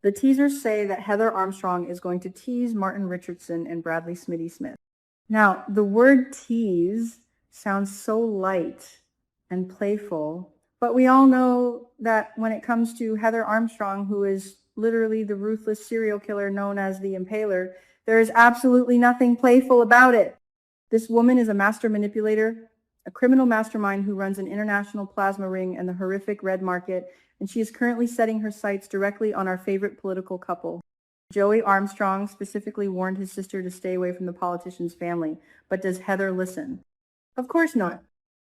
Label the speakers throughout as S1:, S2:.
S1: The teasers say that Heather Armstrong is going to tease Martin Richardson and Bradley Smitty Smith. Now, the word tease sounds so light and playful, but we all know that when it comes to Heather Armstrong, who is literally the ruthless serial killer known as the Impaler, there is absolutely nothing playful about it. This woman is a master manipulator, a criminal mastermind who runs an international plasma ring and the horrific red market, and she is currently setting her sights directly on our favorite political couple. Joey Armstrong specifically warned his sister to stay away from the politician's family, but does Heather listen? Of course not.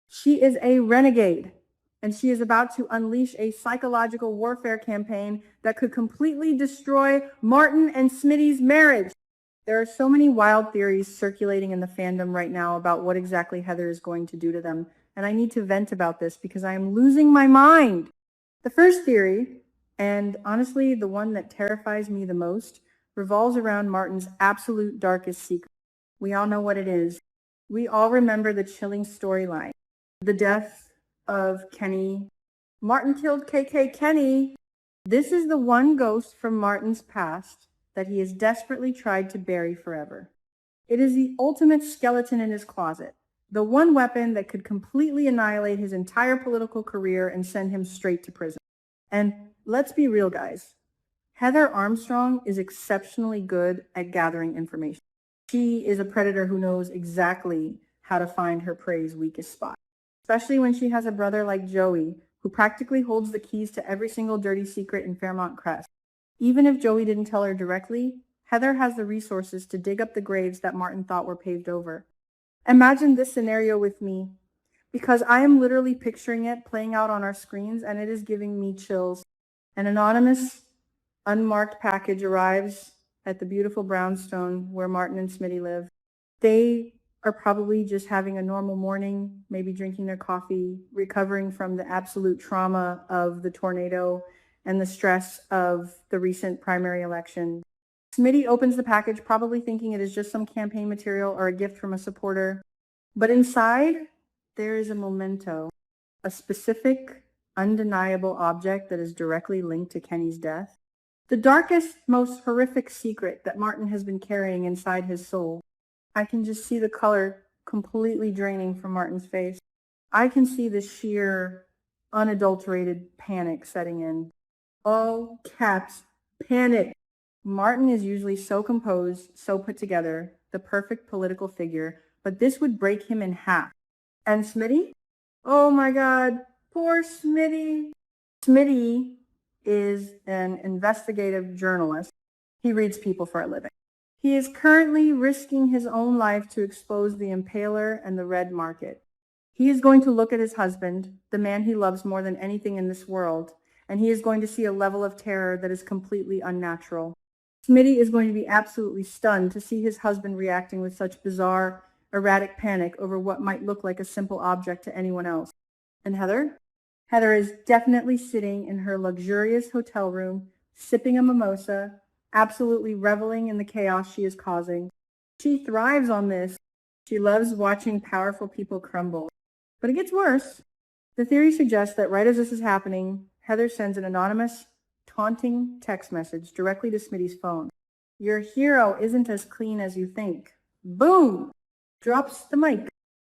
S1: She is a renegade, and she is about to unleash a psychological warfare campaign that could completely destroy Martin and Smitty's marriage. There are so many wild theories circulating in the fandom right now about what exactly Heather is going to do to them, and I need to vent about this because I am losing my mind. The first theory, and honestly the one that terrifies me the most, revolves around Martin's absolute darkest secret. We all know what it is. We all remember the chilling storyline. The death of Kenny. Martin killed KK Kenny. This is the one ghost from Martin's past that he has desperately tried to bury forever. It is the ultimate skeleton in his closet, the one weapon that could completely annihilate his entire political career and send him straight to prison. And let's be real, guys. Heather Armstrong is exceptionally good at gathering information. She is a predator who knows exactly how to find her prey's weakest spot, especially when she has a brother like Joey, who practically holds the keys to every single dirty secret in Fairmont Crest. Even if Joey didn't tell her directly, Heather has the resources to dig up the graves that Martin thought were paved over. Imagine this scenario with me, because I am literally picturing it playing out on our screens, and it is giving me chills. An anonymous, unmarked package arrives at the beautiful brownstone where Martin and Smitty live. They are probably just having a normal morning, maybe drinking their coffee, recovering from the absolute trauma of the tornado and the stress of the recent primary election. Smitty opens the package, probably thinking it is just some campaign material or a gift from a supporter. But inside, there is a memento, a specific, undeniable object that is directly linked to Kenny's death. The darkest, most horrific secret that Martin has been carrying inside his soul. I can just see the color completely draining from Martin's face. I can see the sheer, unadulterated panic setting in. All caps, panic. Martin is usually so composed, so put together, the perfect political figure, but this would break him in half. And Smitty? Oh my God, poor Smitty. Smitty is an investigative journalist. He reads people for a living. He is currently risking his own life to expose the Impaler and the red market. He is going to look at his husband, the man he loves more than anything in this world, and he is going to see a level of terror that is completely unnatural. Smitty is going to be absolutely stunned to see his husband reacting with such bizarre, erratic panic over what might look like a simple object to anyone else. And Heather? Heather is definitely sitting in her luxurious hotel room, sipping a mimosa, absolutely reveling in the chaos she is causing. She thrives on this. She loves watching powerful people crumble. But it gets worse. The theory suggests that right as this is happening, Heather sends an anonymous, taunting text message directly to Smitty's phone. Your hero isn't as clean as you think. Boom! Drops the mic.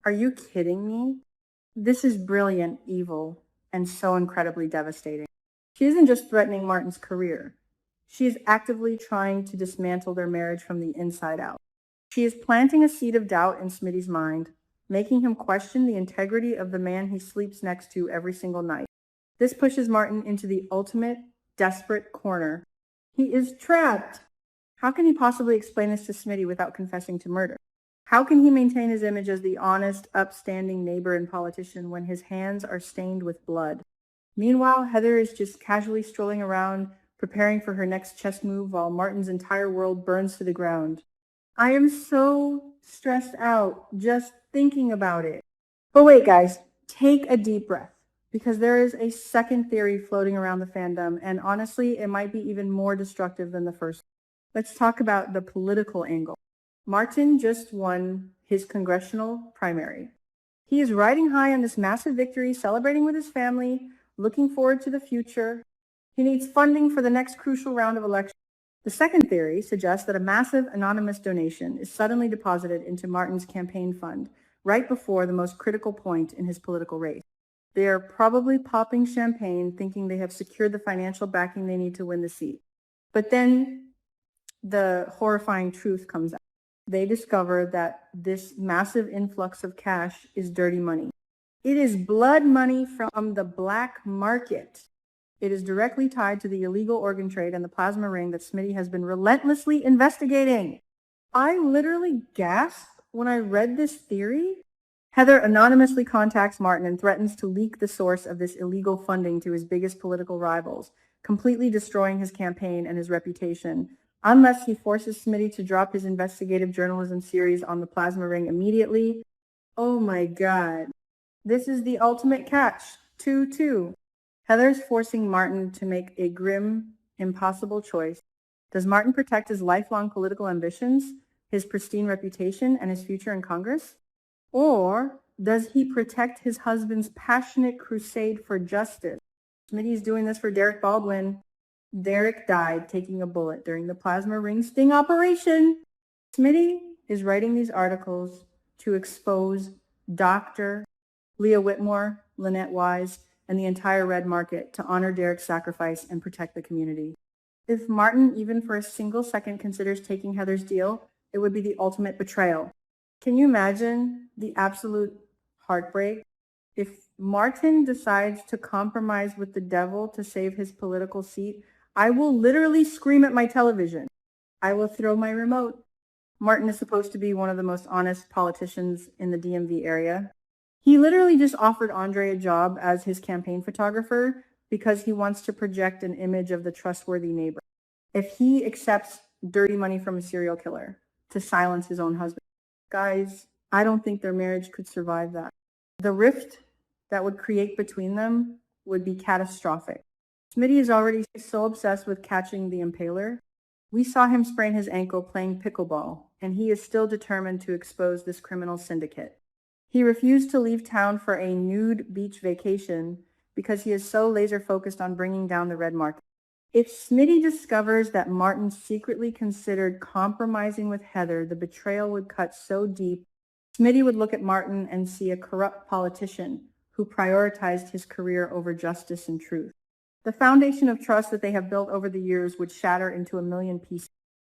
S1: Are you kidding me? This is brilliant evil and so incredibly devastating. She isn't just threatening Martin's career. She is actively trying to dismantle their marriage from the inside out. She is planting a seed of doubt in Smitty's mind, making him question the integrity of the man he sleeps next to every single night. This pushes Martin into the ultimate, desperate corner. He is trapped. How can he possibly explain this to Smitty without confessing to murder? How can he maintain his image as the honest, upstanding neighbor and politician when his hands are stained with blood? Meanwhile, Heather is just casually strolling around, preparing for her next chess move while Martin's entire world burns to the ground. I am so stressed out just thinking about it. But wait, guys, take a deep breath, because there is a second theory floating around the fandom, and honestly, it might be even more destructive than the first. Let's talk about the political angle. Martin just won his congressional primary. He is riding high on this massive victory, celebrating with his family, looking forward to the future. He needs funding for the next crucial round of elections. The second theory suggests that a massive anonymous donation is suddenly deposited into Martin's campaign fund right before the most critical point in his political race. They are probably popping champagne, thinking they have secured the financial backing they need to win the seat. But then the horrifying truth comes out. They discover that this massive influx of cash is dirty money. It is blood money from the black market. It is directly tied to the illegal organ trade and the plasma ring that Smitty has been relentlessly investigating. I literally gasped when I read this theory. Heather anonymously contacts Martin and threatens to leak the source of this illegal funding to his biggest political rivals, completely destroying his campaign and his reputation, unless he forces Smitty to drop his investigative journalism series on the plasma ring immediately. Oh my God. This is the ultimate catch. 2-2. Heather's forcing Martin to make a grim, impossible choice. Does Martin protect his lifelong political ambitions, his pristine reputation, and his future in Congress? Or does he protect his husband's passionate crusade for justice? Smitty's doing this for Derek Baldwin. Derek died taking a bullet during the plasma ring sting operation. Smitty is writing these articles to expose Dr. Leah Whitmore, Lynette Wise, and the entire red market to honor Derek's sacrifice and protect the community. If Martin, even for a single second, considers taking Heather's deal, it would be the ultimate betrayal. Can you imagine the absolute heartbreak? If Martin decides to compromise with the devil to save his political seat, I will literally scream at my television. I will throw my remote. Martin is supposed to be one of the most honest politicians in the DMV area. He literally just offered Andre a job as his campaign photographer because he wants to project an image of the trustworthy neighbor. If he accepts dirty money from a serial killer to silence his own husband, guys, I don't think their marriage could survive that. The rift that would create between them would be catastrophic. Smitty is already so obsessed with catching the impaler. We saw him sprain his ankle playing pickleball, and he is still determined to expose this criminal syndicate. He refused to leave town for a nude beach vacation because he is so laser focused on bringing down the red market. If Smitty discovers that Martin secretly considered compromising with Heather, the betrayal would cut so deep, Smitty would look at Martin and see a corrupt politician who prioritized his career over justice and truth. The foundation of trust that they have built over the years would shatter into a million pieces.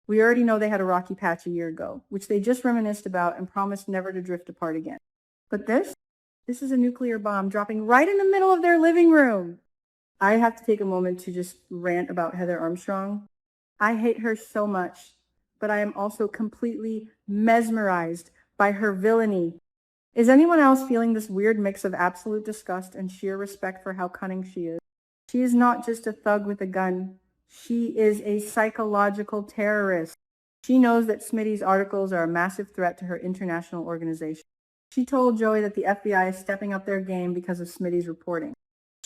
S1: We already know they had a rocky patch a year ago, which they just reminisced about and promised never to drift apart again. But this is a nuclear bomb dropping right in the middle of their living room. I have to take a moment to just rant about Heather Armstrong. I hate her so much, but I am also completely mesmerized by her villainy. Is anyone else feeling this weird mix of absolute disgust and sheer respect for how cunning she is? She is not just a thug with a gun. She is a psychological terrorist. She knows that Smitty's articles are a massive threat to her international organization. She told Joey that the FBI is stepping up their game because of Smitty's reporting.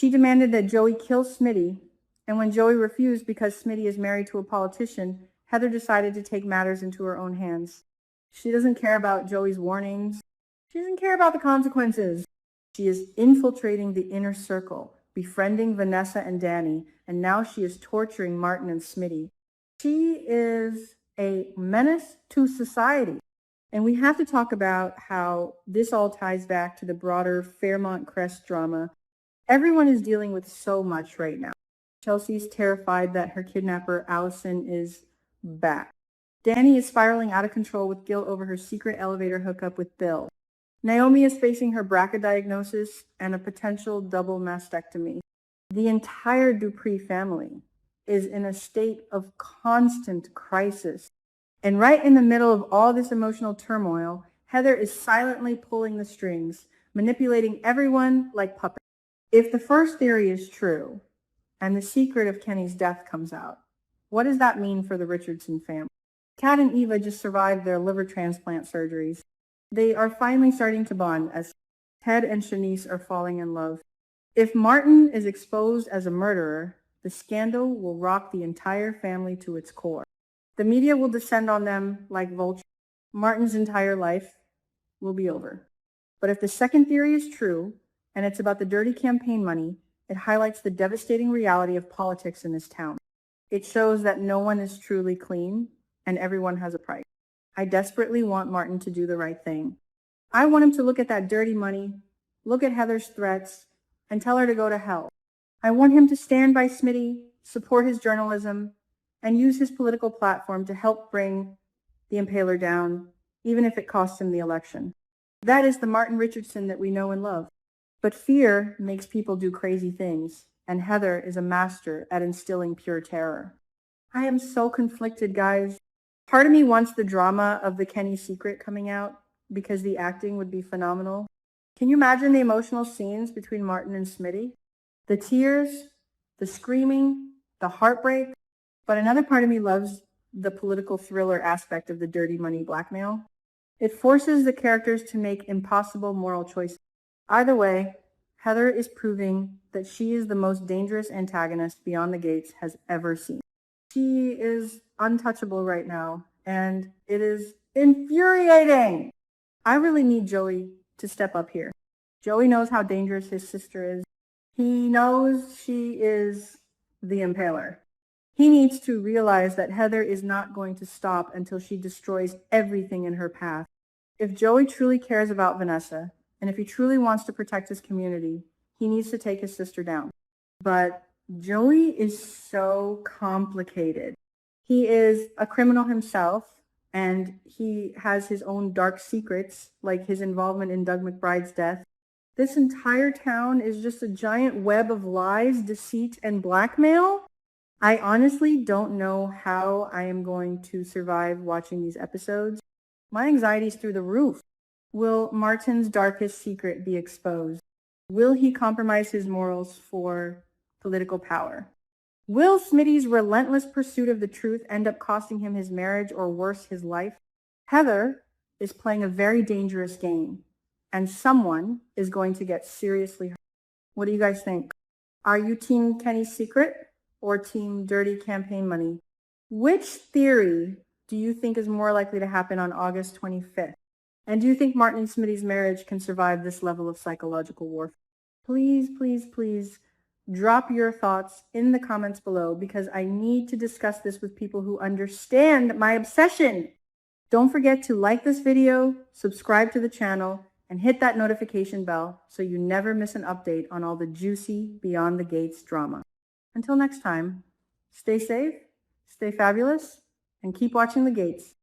S1: She demanded that Joey kill Smitty, and when Joey refused because Smitty is married to a politician, Heather decided to take matters into her own hands. She doesn't care about Joey's warnings. She doesn't care about the consequences. She is infiltrating the inner circle, befriending Vanessa and Danny, and now she is torturing Martin and Smitty. She is a menace to society. And we have to talk about how this all ties back to the broader Fairmont Crest drama. Everyone is dealing with so much right now. Chelsea's terrified that her kidnapper, Allison, is back. Danny is spiraling out of control with guilt over her secret elevator hookup with Bill. Naomi is facing her BRCA diagnosis and a potential double mastectomy. The entire Dupree family is in a state of constant crisis. And right in the middle of all this emotional turmoil, Heather is silently pulling the strings, manipulating everyone like puppets. If the first theory is true, and the secret of Kenny's death comes out, what does that mean for the Richardson family? Kat and Eva just survived their liver transplant surgeries. They are finally starting to bond as Ted and Shanice are falling in love. If Martin is exposed as a murderer, the scandal will rock the entire family to its core. The media will descend on them like vultures. Martin's entire life will be over. But if the second theory is true, and it's about the dirty campaign money, It highlights the devastating reality of politics in this town. It shows that no one is truly clean and everyone has a price. I desperately want Martin to do the right thing. I want him to look at that dirty money, look at Heather's threats, and tell her to go to hell. I want him to stand by Smitty, support his journalism, and use his political platform to help bring the Impaler down, even if it costs him the election. That is the Martin Richardson that we know and love. But fear makes people do crazy things, and Heather is a master at instilling pure terror. I am so conflicted, guys. Part of me wants the drama of the Kenny secret coming out because the acting would be phenomenal. Can you imagine the emotional scenes between Martin and Smitty? The tears, the screaming, the heartbreak. But another part of me loves the political thriller aspect of the dirty money blackmail. It forces the characters to make impossible moral choices. Either way, Heather is proving that she is the most dangerous antagonist Beyond the Gates has ever seen. She is untouchable right now, and it is infuriating. I really need Joey to step up here. Joey knows how dangerous his sister is. He knows she is the Impaler. He needs to realize that Heather is not going to stop until she destroys everything in her path. If Joey truly cares about Vanessa, and if he truly wants to protect his community, he needs to take his sister down. But Joey is so complicated. He is a criminal himself, and he has his own dark secrets, like his involvement in Doug McBride's death. This entire town is just a giant web of lies, deceit, and blackmail. I honestly don't know how I am going to survive watching these episodes. My anxiety is through the roof. Will Martin's darkest secret be exposed? Will he compromise his morals for political power? Will Smitty's relentless pursuit of the truth end up costing him his marriage or worse, his life? Heather is playing a very dangerous game, and someone is going to get seriously hurt. What do you guys think? Are you Team Kenny's secret or Team Dirty Campaign Money? Which theory do you think is more likely to happen on August 25th? And do you think Martin and Smitty's marriage can survive this level of psychological warfare? Please, please, please drop your thoughts in the comments below because I need to discuss this with people who understand my obsession. Don't forget to like this video, subscribe to the channel, and hit that notification bell so you never miss an update on all the juicy Beyond the Gates drama. Until next time, stay safe, stay fabulous, and keep watching the gates.